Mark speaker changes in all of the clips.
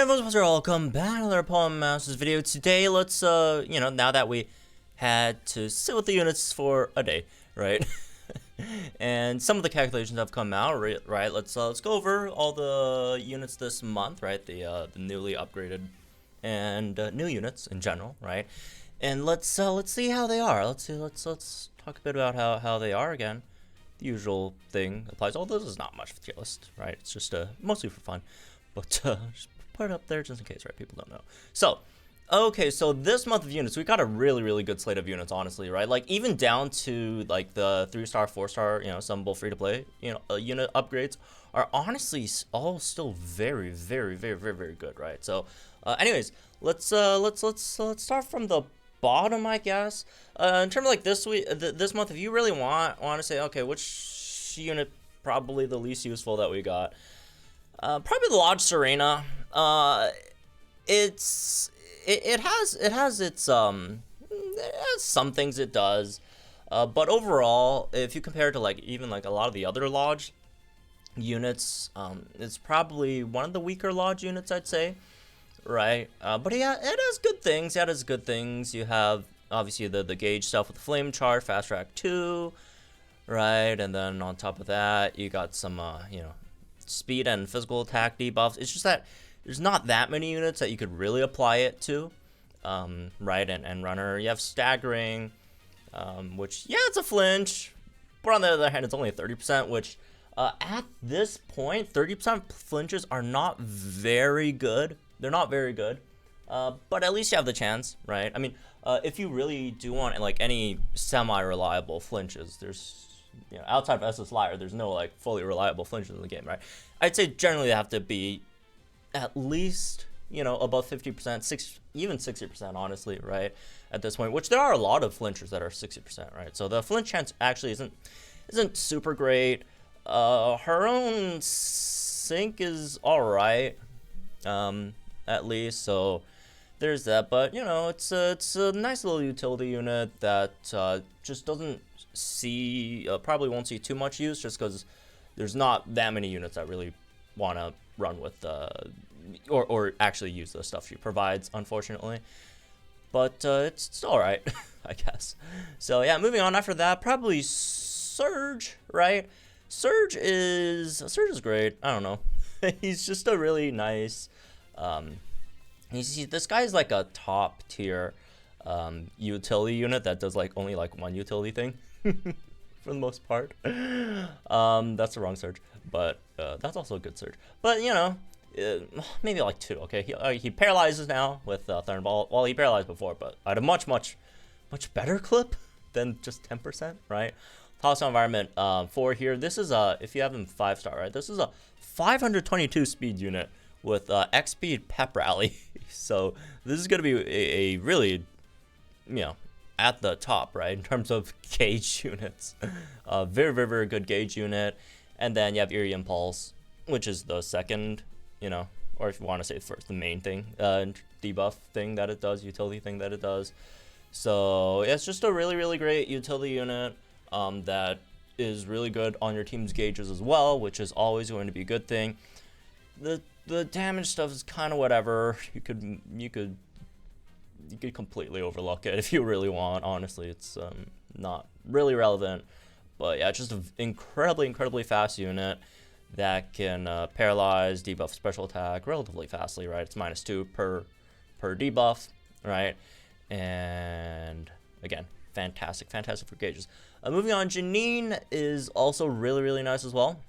Speaker 1: Hey folks, welcome back to another Paul Masters video. Today, let's, now that we had to sit with the units for a day, right? And some of the calculations have come out, right? Let's go over all the units this month, right? The newly upgraded and new units in general, right? And let's see how they are. Let's talk a bit about how they are again. The usual thing applies. Although this is not much of a tier list, right? It's just mostly for fun, but just put it up there just in case, right? People don't know. So, okay, so this month of units, we got a really good slate of units, honestly, right? Like, even down to, like, the 3-star, 4-star, some free to play, unit upgrades are honestly all still very good, right? So, anyways, let's start from the bottom, I guess. In terms of, like, this month, if you really want to say, okay, which unit probably the least useful that we got? Probably the Lodge Serena. It has some things it does, but overall, if you compare it to even a lot of the other Lodge units, it's probably one of the weaker Lodge units, I'd say, right? But yeah, it has good things. Yeah, it has good things. You have obviously the gauge stuff with the flame charge, fast track 2, right? And then on top of that, you got some speed and physical attack debuffs. It's just that there's not that many units that you could really apply it to, right? And runner, you have staggering, which, yeah, it's a flinch, but on the other hand, it's only a 30%, which at this point, 30% flinches are not very good. They're not very good, but at least you have the chance, right? I mean, if you really do want any semi-reliable flinches, there's outside of SS Liar, there's no fully reliable flinches in the game, right? I'd say generally they have to be at least above 50%, even 60%, honestly, right? At this point, which there are a lot of flinchers that are 60%, right? So the flinch chance actually isn't super great. Her own sync is all right, at least. So there's that. But it's a nice little utility unit that just doesn't probably won't see too much use, just because there's not that many units that really want to run with or actually use the stuff she provides, unfortunately. But it's all right, I guess. So yeah, moving on. After that, probably Surge, right? Surge is great. I don't know. He's just a really nice. This guy's like a top tier utility unit that does only one utility thing. For the most part. That's the wrong Surge, but that's also a good Surge. But maybe 2. Okay, he paralyzes now with Thunderball. Well, he paralyzed before, but at a much better clip than just 10%, right? Hostile Environment 4 here. This is if you have him 5-star, right? This is a 522 speed unit with X speed pep rally. So this is gonna be a really at the top, right, in terms of gauge units. Very good gauge unit. And then you have Eerie Impulse, which is the second, or if you want to say first, the main thing, debuff thing that it does, utility thing that it does. So it's just a really great utility unit that is really good on your team's gauges as well, which is always going to be a good thing. The damage stuff is kind of whatever. You could completely overlook it if you really want. Honestly, it's not really relevant. But yeah, it's just an incredibly fast unit that can paralyze, debuff special attack relatively fastly, right? It's -2 per debuff, right? And again, fantastic for gauges. Moving on, Janine is also really nice as well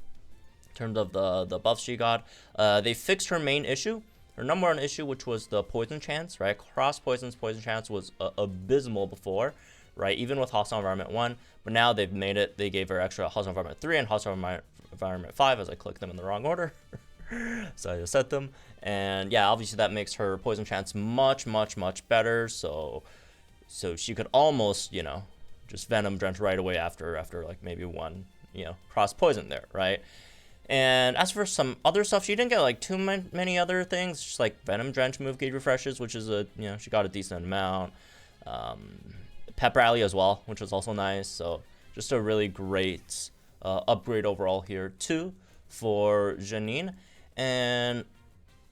Speaker 1: in terms of the buffs she got. They fixed her main issue. Her number 1 issue, which was the poison chance, right? Cross poison chance was abysmal before, right? Even with Hostile Environment 1, but now they've made it. They gave her extra Hostile Environment 3 and Hostile Environment 5, as I clicked them in the wrong order. So I just set them, and yeah, obviously that makes her poison chance much better. So she could almost just Venom Drench right away after maybe one cross poison there, right? And as for some other stuff, she didn't get too many other things, just Venom Drench move gauge refreshes, which is she got a decent amount. Pep Rally as well, which was also nice. So just a really great upgrade overall here too for Janine. And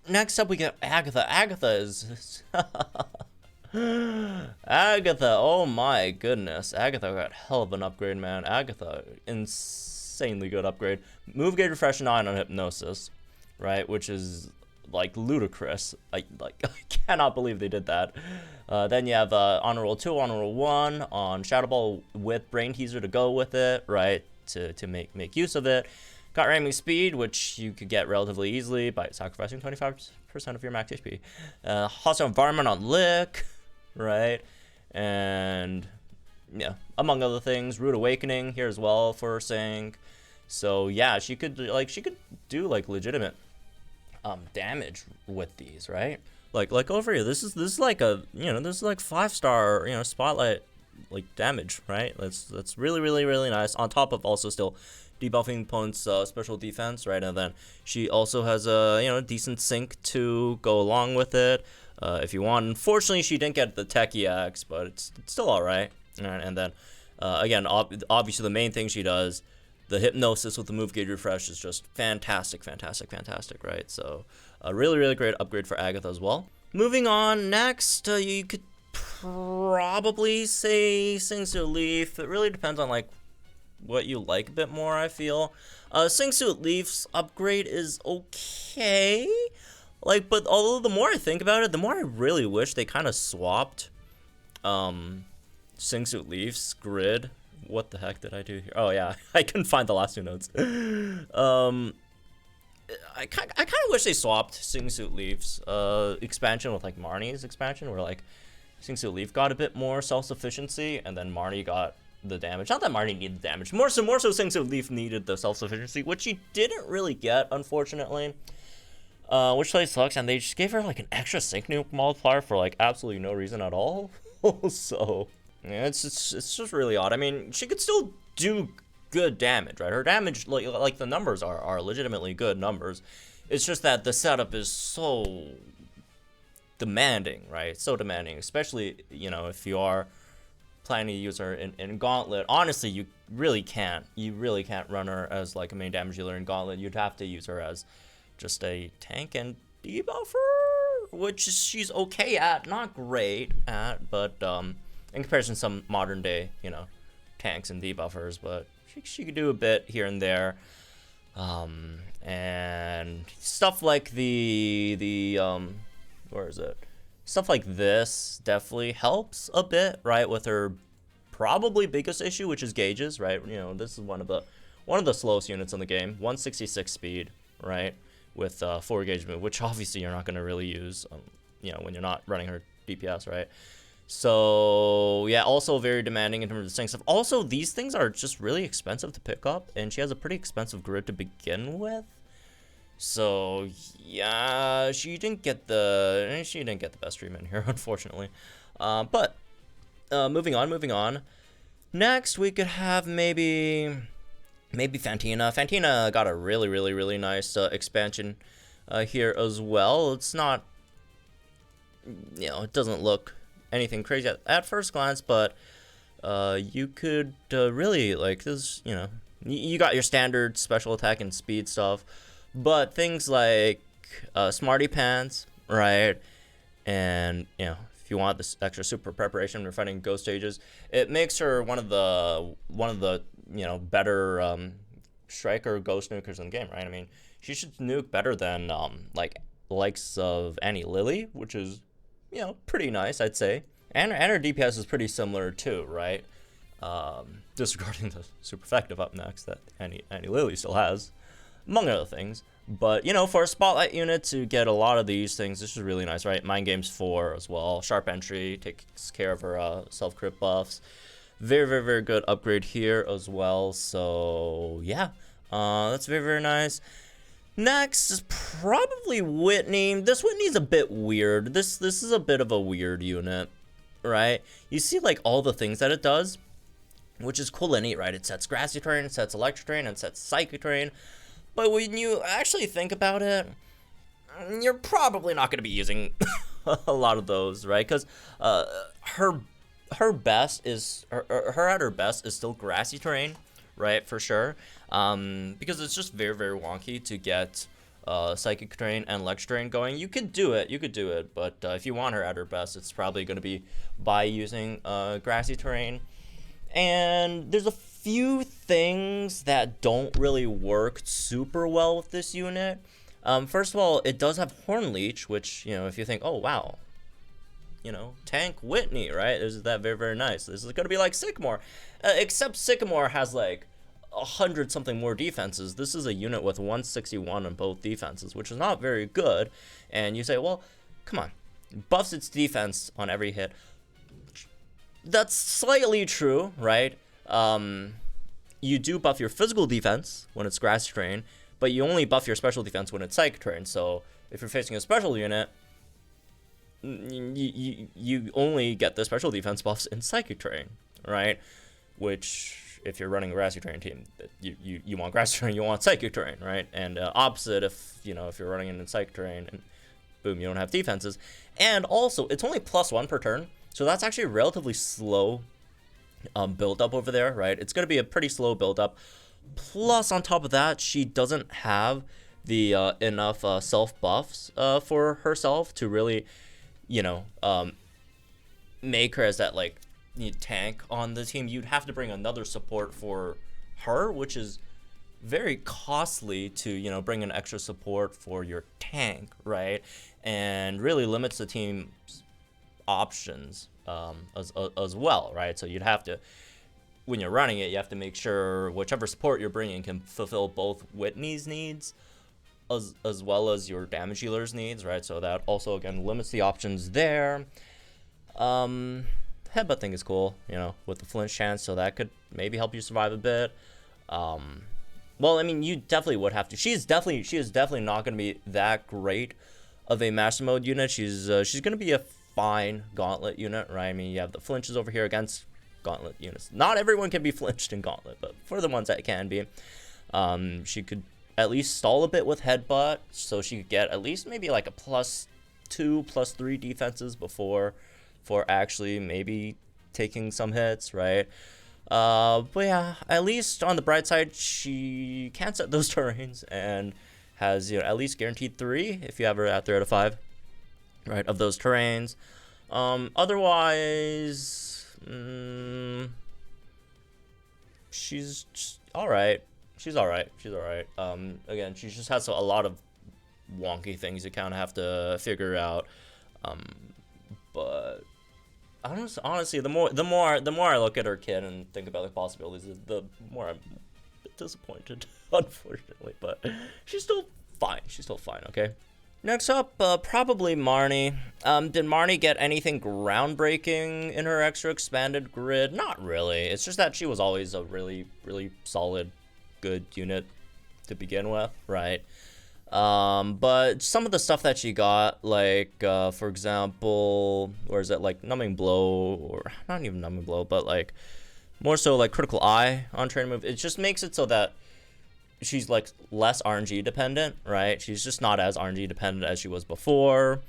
Speaker 1: next up we get Agatha. Agatha is Agatha, oh my goodness. Agatha got hell of an upgrade, man. Agatha, insanely good upgrade. Move gauge refresh 9 on hypnosis, right? Which is like ludicrous. I cannot believe they did that. Then you have honor roll 2, honor roll 1 on Shadow Ball with brain teaser to go with it, right? To make use of it. Got ramming speed, which you could get relatively easily by sacrificing 25% of your max HP. Hostile environment on lick, right? And yeah, among other things, rude awakening here as well for sync. So yeah, she could do like legitimate damage with these, right? Like over here, this is like a, this is like 5-star, spotlight like damage, right? That's really nice. On top of also still debuffing opponent's special defense, right? And then she also has a decent sync to go along with it if you want. Unfortunately, she didn't get the Tech EX, but it's still all right. And then again, obviously the main thing she does, the hypnosis with the move gauge refresh, is just fantastic, right? So a really great upgrade for Agatha as well. Moving on, next you could probably say Sing Suit Leaf. It really depends on like what you like a bit more, I feel. Sing Suit Leaf's upgrade is okay. Like, but although the more I think about it, the more I really wish they kind of swapped Sing Suit Leaf's grid. What the heck did I do here? Oh yeah, I couldn't find the last 2 notes. I kind of wish they swapped Sing Suit Leaf's expansion with like Marnie's expansion, where like Sing Suit Leaf got a bit more self-sufficiency, and then Marnie got the damage. Not that Marnie needed the damage. More so Sing Suit Leaf needed the self-sufficiency, which she didn't really get, unfortunately. Which really sucks, and they just gave her like an extra sync nuke multiplier for like absolutely no reason at all. So yeah, it's just really odd. I mean, she could still do good damage, right? Her damage, like the numbers are legitimately good numbers. It's just that the setup is so demanding, right? So demanding, especially if you are planning to use her in Gauntlet. Honestly, you really can't run her as like a main damage dealer in Gauntlet. You'd have to use her as just a tank and debuffer, which she's okay at, not great at, but in comparison to some modern day tanks and debuffers, but she could do a bit here and there. And stuff like where is it? Stuff like this definitely helps a bit, right? With her probably biggest issue, which is gauges, right? This is one of the slowest units in the game. 166 speed, right? With 4 gauge move, which obviously you're not going to really use, when you're not running her DPS, right? So yeah, also very demanding in terms of sync stuff. Also, these things are just really expensive to pick up, and she has a pretty expensive grid to begin with. So yeah, she didn't get the best treatment here, unfortunately. But moving on. Next, we could have maybe Fantina. Fantina got a really nice expansion here as well. It's not, it doesn't look anything crazy at first glance, but you could really like this. You got your standard special attack and speed stuff. But things like Smarty Pants, right? And if you want this extra super preparation when you're fighting ghost stages, it makes her one of the better striker ghost nukers in the game, right? I mean, she should nuke better than likes of Annie Lily, which is pretty nice, I'd say. And her DPS is pretty similar too, right? Disregarding the super effective up next that Annie Lily still has, among other things. But for a spotlight unit to get a lot of these things, this is really nice, right? Mind Games 4 as well. Sharp Entry takes care of her self-crit buffs. Very good upgrade here as well. So yeah, that's very nice. Next is probably Whitney. This Whitney's a bit weird. This is a bit of a weird unit, right? You see like all the things that it does, which is cool and neat, right? It sets grassy terrain, it sets electric terrain, and sets psychic terrain. But when you actually think about it, you're probably not going to be using a lot of those, right? Because her best is her at her best is still grassy terrain, right? For sure, because it's just very wonky to get psychic terrain and electric terrain going, you could do it, but if you want her at her best, it's probably going to be by using grassy terrain. And there's a few things that don't really work super well with this unit. First of all, it does have Horn Leech, which, you know, if you think, oh wow, you know, tank Whitney, right? Isn't that very, very nice? This is going to be like Sycamore, except Sycamore has like 100 something more defenses. This is a unit with 161 on both defenses, which is not very good. And you say, well, come on, buffs its defense on every hit. That's slightly true, right? You do buff your physical defense when it's grass terrain, but you only buff your special defense when it's psychic terrain. So if you're facing a special unit, you only get the special defense buffs in psychic terrain, right? Which, if you're running a grassy terrain team, you want grassy terrain, you want psychic terrain, right? And opposite, if you're running in psychic terrain, and boom, you don't have defenses. And also, it's only +1 per turn, so that's actually a relatively slow build up over there, right? It's going to be a pretty slow build up. Plus, on top of that, she doesn't have the enough self buffs for herself to really, make her as that like tank on the team. You'd have to bring another support for her, which is very costly to bring an extra support for your tank, right? And really limits the team's options as well, right? So you'd have to, when you're running it, you have to make sure whichever support you're bringing can fulfill both Whitney's needs as well as your damage healer's needs, right? So that also again limits the options there. Headbutt thing is cool, with the flinch chance, so that could maybe help you survive a bit. Well, I mean, you definitely would have to. She is definitely not going to be that great of a master mode unit. She's going to be a fine gauntlet unit, right? I mean, you have the flinches over here against gauntlet units. Not everyone can be flinched in gauntlet, but for the ones that can be, she could at least stall a bit with headbutt, so she could get at least maybe like a +2, +3 defenses for actually maybe taking some hits, right? But yeah, at least on the bright side, she can set those terrains and has at least guaranteed 3 if you have her at 3 out of 5, right, of those terrains. Otherwise, she's just all right. She's all right. Again, she just has a lot of wonky things you kind of have to figure out. But honestly, the more I look at her kit and think about the possibilities, the more I'm a bit disappointed, unfortunately. But she's still fine. Okay. Next up, probably Marnie. Did Marnie get anything groundbreaking in her extra expanded grid? Not really. It's just that she was always a really, really solid, good unit to begin with, right? But some of the stuff that she got, like, for example, where is it, like, Numbing Blow, or not even Numbing Blow, but, like, more so, like, Critical Eye on training move, it just makes it so that she's, like, less RNG dependent, right? She's just not as RNG dependent as she was before,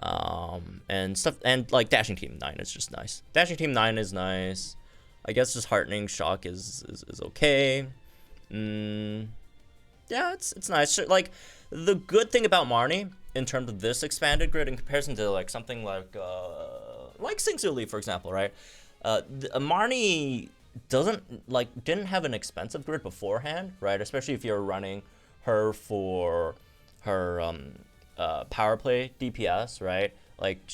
Speaker 1: and stuff, and, like, Dashing Team 9 is just nice. Dashing Team 9 is nice. I guess just Heartening Shock is okay. Yeah, it's nice. Like, the good thing about Marnie in terms of this expanded grid in comparison to like something like Sing Su, for example, right? Marnie didn't have an expensive grid beforehand, right? Especially if you're running her for her power play DPS, right? Like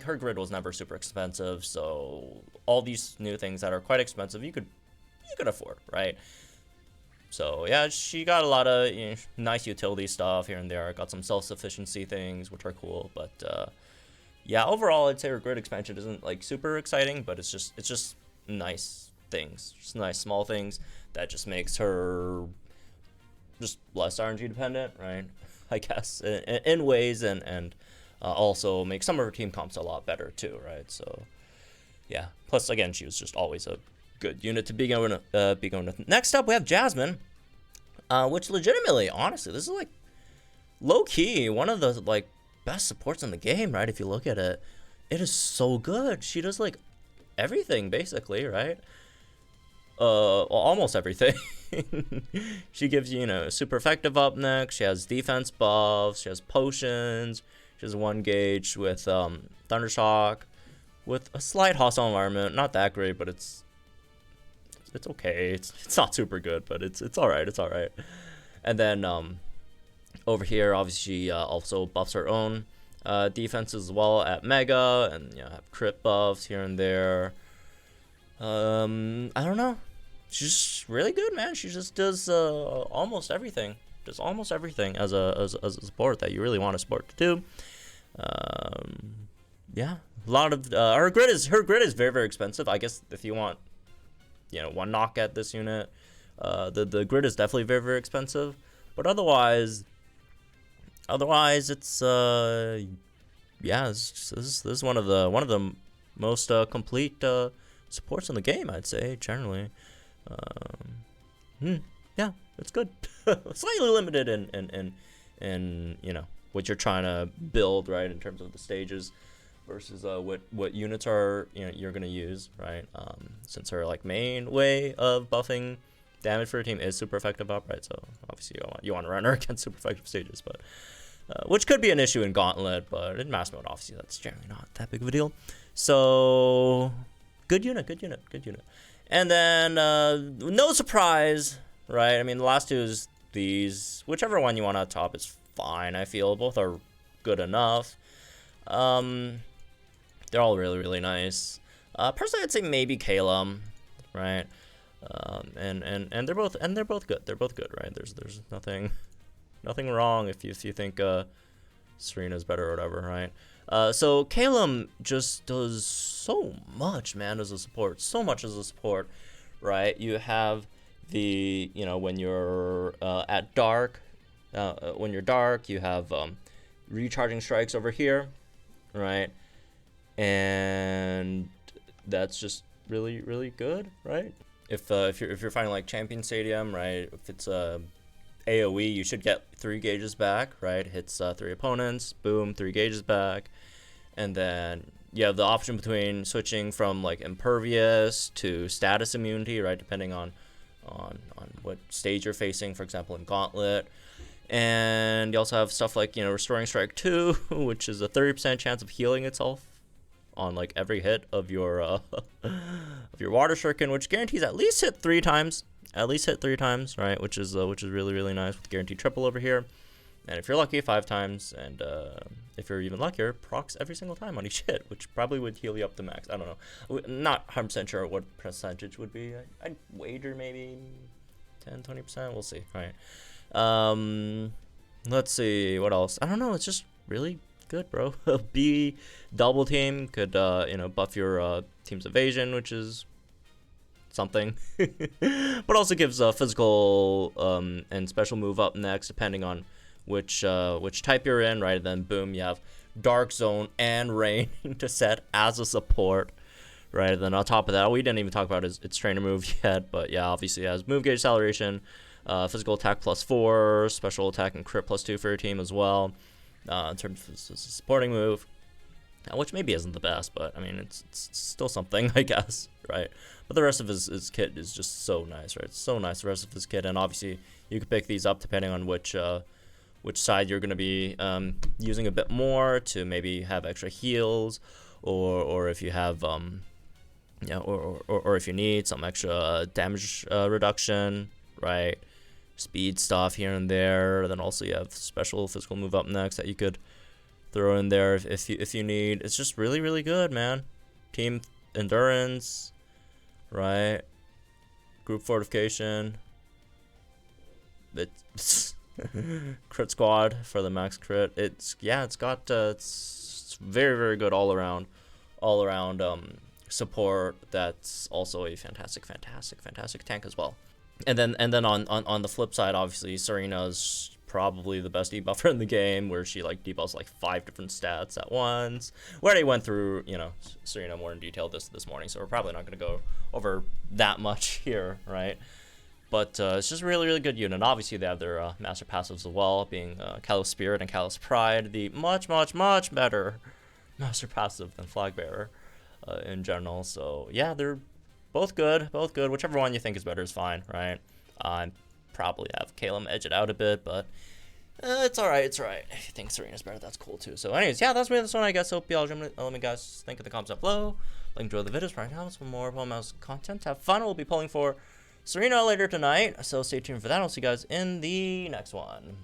Speaker 1: her grid was never super expensive, so all these new things that are quite expensive you could afford, right? So yeah, she got a lot of nice utility stuff here and there. Got some self-sufficiency things, which are cool. But yeah, overall, I'd say her grid expansion isn't like super exciting, but it's just nice things, just nice small things that just makes her just less RNG dependent, right? I guess in ways, and also makes some of her team comps a lot better too, right? So yeah. Plus, again, she was just always a good unit to be going with. Next up, we have Jasmine, which legitimately, honestly, this is like low key one of the like best supports in the game, right? If you look at it, it is so good. She does like everything basically, right? Almost everything. she gives you, super effective up next. She has defense buffs. She has potions. She has 1 gauge with Thundershock, with a slight hostile environment. Not that great, but it's okay. It's not super good, but it's all right. It's all right. And then over here, obviously, she also buffs her own defense as well at Mega, and have crit buffs here and there. I don't know. She's just really good, man. She just does almost everything. Does almost everything as a support that you really want a support to do. Yeah, a lot of her grid is very, very expensive. I guess if you want, 1 knock at this unit, the grid is definitely very, very expensive. But otherwise, it's this is one of the most complete supports in the game, I'd say, generally. Yeah, it's good. Slightly limited in what you're trying to build, right, in terms of the stages versus what units are you're gonna use, right? Since her main way of buffing damage for your team is super effective up, right? So obviously you want to run her against super effective stages, but which could be an issue in Gauntlet, but in Mass Mode, obviously that's generally not that big of a deal. So good unit. And then no surprise, right? I mean, the last 2 is these. Whichever one you want on top is fine. I feel both are good enough. They're all really, really nice. Personally, I'd say maybe Calum, right? And they're both good. They're both good, right? There's nothing wrong if you think Serena's better or whatever, right? So Calum just does so much, man, as a support. So much as a support, right? You have the when you're at dark, you have recharging strikes over here, right? And that's just really, really good, right? If you're fighting Champion Stadium, right? If it's AoE, you should get 3 gauges back, right? Hits 3 opponents, boom, 3 gauges back. And then you have the option between switching from impervious to status immunity, right? Depending on what stage you're facing, for example, in Gauntlet. And you also have stuff like, Restoring Strike 2, which is a 30% chance of healing itself on every hit of your of your Water Shuriken, which guarantees at least hit 3 times. Right? Which is really, really nice with guaranteed triple over here. And if you're lucky, 5 times, and if you're even luckier, procs every single time on each hit, which probably would heal you up to max. I don't know. Not 100% sure what percentage would be. I'd wager maybe 10-20%. We'll see. All right. Let's see what else. I don't know. It's just really good, bro. B double team could buff your team's evasion, which is something, but also gives physical and special move up next, depending on which type you're in, right? And then boom, you have Dark Zone and Rain to set as a support, right? And then on top of that, we didn't even talk about its trainer move yet, but yeah, obviously it has move gauge acceleration, physical attack +4, special attack and crit +2 for your team as well, in terms of a supporting move, which maybe isn't the best, but I mean it's still something, I guess, right? But the rest of his kit is just so nice, right? It's so nice, the rest of his kit, and obviously you can pick these up depending on which side you're going to be using a bit more to maybe have extra heals, or if you have or if you need some extra damage reduction, right? Speed stuff here and there. Then also you have special physical move up next that you could throw in there if you need. It's just really, really good, man. Team endurance, right? Group fortification. It's crit squad for the max crit. It's got it's very, very good all around support. That's also a fantastic tank as well. And then on the flip side, obviously Serena's probably the best debuffer in the game, where she debuffs 5 different stats at once. We already went through Serena more in detail this morning, so we're probably not going to go over that much here, right? But it's just really, really good unit. Obviously they have their master passives as well, being Callous Spirit and Callous Pride, the much better master passive than Flag Bearer in general. So yeah, they're both good. Whichever one you think is better is fine, right? I probably have Calum edge it out a bit, but it's alright, it's alright. If you think Serena's better, that's cool too. So anyways, yeah, that's me this one, I guess. Hope y'all let me guys think in the comments down below. Enjoy the videos right now. Some more Pole Mouse content. Have fun. We'll be pulling for Serena later tonight, so stay tuned for that. I'll see you guys in the next one.